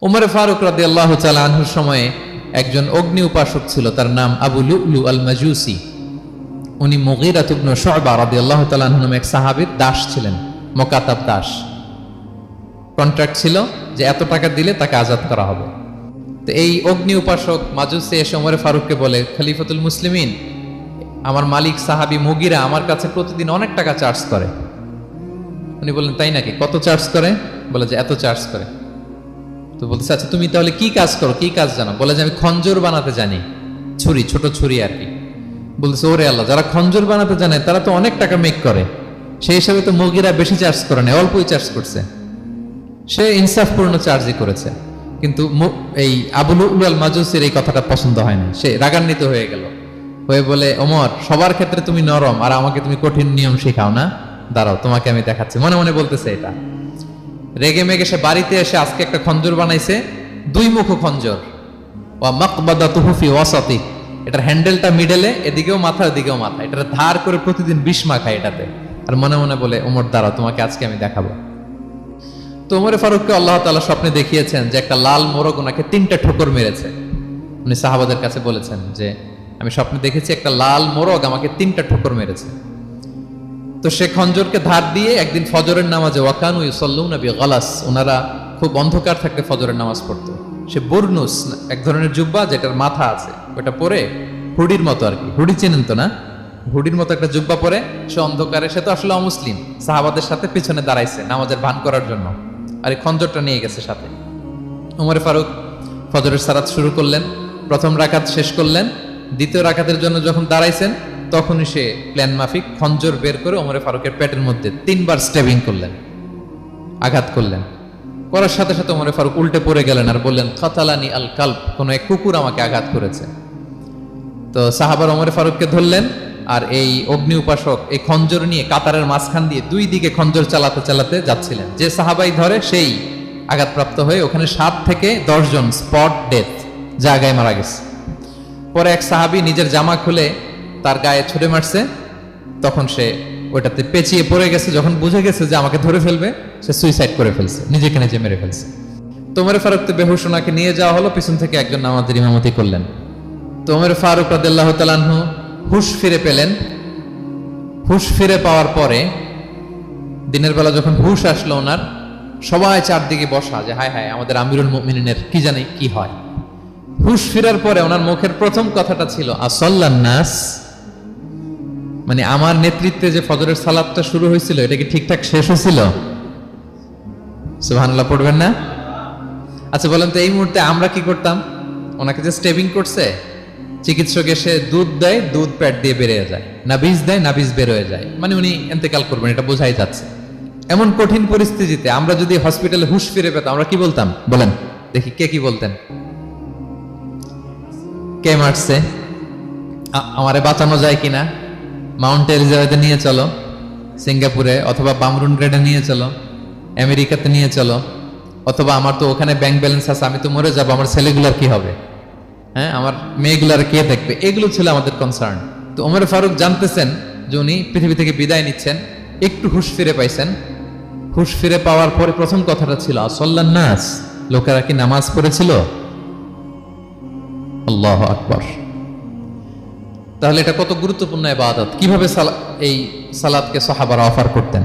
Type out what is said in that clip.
উমর ফারুক রাদিয়াল্লাহু তাআলা আনহুর সময়ে একজন অগ্নি উপাসক ছিল, তার নাম আবু লুলু আল মাজুসি। উনি মুগীরা ইবনে শুবা রাদিয়াল্লাহু তাআলা আনহু নামে এক সাহাবীর দাস ছিলেন, মুকাতাব দাস। কন্ট্রাক্ট ছিল যে এত টাকা দিলে তাকে আজাদ করা হবে। তো এই অগ্নি উপাসক মাজুসি এসে উমর ফারুককে বলে, খলিফাতুল মুসলিমিন, আমার মালিক সাহাবী মুগীরা আমার কাছে প্রতিদিন অনেক টাকা চার্জ করে। উনি বললেন, তাই নাকি? কত চার্জ করে? বলে যে এত চার্জ করে। তো বলতেছে, আচ্ছা তুমি তাহলে কি কাজ করো, কি কাজ জানো? বলে যে আমি খঞ্জর বানাতে জানি, ছুরি, ছোট ছুরি আর কি। বলতেছে, ওরে আল্লাহ, যারা খঞ্জর বানাতে জানে তারা তো অনেক টাকা মেক করে, সেই হিসাবে তো মুগীরা বেশি চার্জ করে না, অল্পই চার্জ করছে। সে ইনসাফপূর্ণ চার্জই করেছে। কিন্তু এই আবু লুলু আল মাজুসির এই কথাটা পছন্দ হয় না, সে রাগান্বিত হয়ে গেল, হয়ে বলে, ওমর, সবার ক্ষেত্রে তুমি নরম আর আমাকে তুমি কঠিন নিয়ম শেখাও না, দাঁড়াও তোমাকে আমি দেখাচ্ছি। মনে মনে বলতেছে এটা। রেগে মেগে সে বাড়িতে এসে আজকে একটা খঞ্জর বানাইছে, দুই মুখ খঞ্জর, ওয়া মাকবাদাতুহু ফি ওয়াসাতি, এটার হ্যান্ডেলটা মিডলে, এদিকেও মাথা এদিকেও মাথা, এটা ধার করে প্রতিদিন 20 মাখায় এটাতে। আর মনে মনে বলে, ওমর দাঁড়াও তোমাকে আজকে আমি দেখাবো। তো ওমর ফারুককে আল্লাহ তাআলা স্বপ্নে দেখিয়েছেন যে একটা লাল মোরগ ওনাকে 3টা ঠোকর মেরেছে। উনি সাহাবাদের কাছে বলেছেন যে আমি স্বপ্নে দেখেছি একটা লাল মোরগ আমাকে 3টা ঠোকর মেরেছে। তো সে খঞ্জরকে ধার দিয়ে একদিন ফজরের নামাজে, ওয়াকানু ইউসাল্লুনা বিগালাস, ওনারা খুব অন্ধকার থাকতে ফজরের নামাজ পড়তো। সে বুরনুস, এক ধরনের জুব্বা যেটার মাথা আছে, ওটা পরে হুডির মতো আর কি, হুডি চেনেন তো না, হুডির মতো একটা জুব্বা পরে সে অন্ধকারে, সে তো আসলে অমুসলিম, সাহাবাদের সাথে পিছনে দাঁড়াইছে নামাজের ভান করার জন্য, আর এই খঞ্জরটা নিয়ে গেছে সাথে। ওমর ফারুক ফজরের সালাত শুরু করলেন, প্রথম রাকাত শেষ করলেন, দ্বিতীয় রাকাতের জন্য যখন দাঁড়াইছেন তখনই সে প্ল্যান মাফিক খঞ্জর বের করে ওমর ফারুকের পেটের মধ্যে 3বার স্টেবিং করলেন, আঘাত করলেন। করার সাথে সাথে ওমর ফারুক উল্টে পড়ে গেলেন আর বললেন, খাতালানি আল কালব, কোন এক কুকুর আমাকে আঘাত করেছে। তো সাহাবার ওমর ফারুককে ধরলেন, আর এই অগ্নি উপাসক এই খঞ্জর নিয়ে কাতারের মাঝখান দিয়ে 2 দিকে খঞ্জর চালাতে চালাতে যাচ্ছিলেন। যে সাহাবাই ধরে সেই আঘাতপ্রাপ্ত হয়ে ওখানে 7 থেকে 10 জন স্পট ডেথ, জায়গায় মারা গেছে। পরে এক সাহাবী নিজের জামা খুলে তার গায়ে ছুঁড়ে মারছে, তখন সে ওইটাতে পেঁচিয়ে পড়ে গেছে। যখন বুঝে গেছে যে আমাকে ধরে ফেলবে, সে সুইসাইড করে ফেলছে, নিজেকে নিজে মেরে ফেলছে। তো ওমর ফারুক তো বেহুশ, ওনাকে নিয়ে যাওয়া হলো, পিছন থেকে একজন নামাজের ইমামতি করলেন। তো ওমর ফারুক রাদিয়াল্লাহু তাআলা আনহু হুঁশ ফিরে পেলেন। হুঁশ ফিরে পাওয়ার পরে দিনের বেলা যখন হুঁশ আসলো ওনার, সবাই চারদিকে বসা যে হায় হায় আমাদের আমিরুল মুমিনিনের কি জানি কি হয়। হুঁশ ফেরার পরে ওনার মুখের প্রথম কথাটা ছিল আসাল্লান নাস, মানে আমার নেতৃত্বে যে ফজরের সালাতটা শুরু হয়েছিল এটা কি ঠিকঠাক শেষ হয়েছিল? সুবহানাল্লাহ পড়বেন না? আচ্ছা বলেন তো, এই মুহূর্তে আমরা কি করতাম? ওনাকে যে স্টেবিং করছে, চিকিৎসক এসে দুধ দেয়, দুধ পেট দিয়ে বেরিয়ে যায়, নাবিজ দেয়, নাবিজ বের হয়ে যায়, মানে উনি ইন্তেকাল করবেন, এটা বোঝাই যাচ্ছে। এমন কঠিন পরিস্থিতিতে আমরা যদি হসপিটালে হুঁশ ফিরে পেতাম, আমরা কি বলতাম বলেন দেখি? কে কি বলতেন? কে মারছে, আমারে বাঁচানো যায় কিনা, মাউন্ট এলিজাবেথে নিয়ে চলো, সিঙ্গাপুরে অথবা বামরুন গ্রেডে নিয়ে চলো, আমেরিকাতে নিয়ে চলো, অথবা আমার তো ওখানে ব্যাংক ব্যালেন্স আছে, আমি তো মরে যাবো, আমার ছেলেগুলার কি হবে, হ্যাঁ আমার মেয়েগুলার কে দেখবে, এগুলো ছিল আমাদের কনসার্ন। তো ওমর ফারুক জানতেছেন যে উনি পৃথিবী থেকে বিদায় নিচ্ছেন, একটু হুঁশ ফিরে পাইছেন। হুঁশ ফিরে পাওয়ার পরে প্রথম কথাটা ছিল আসাল্লান নাস, লোকেরা কি নামাজ পড়েছিল? আল্লাহু আকবার। তাহলে এটা কত গুরুত্বপূর্ণ ইবাদত, কিভাবে এই সালাতকে সাহাবারা অফার করতেন।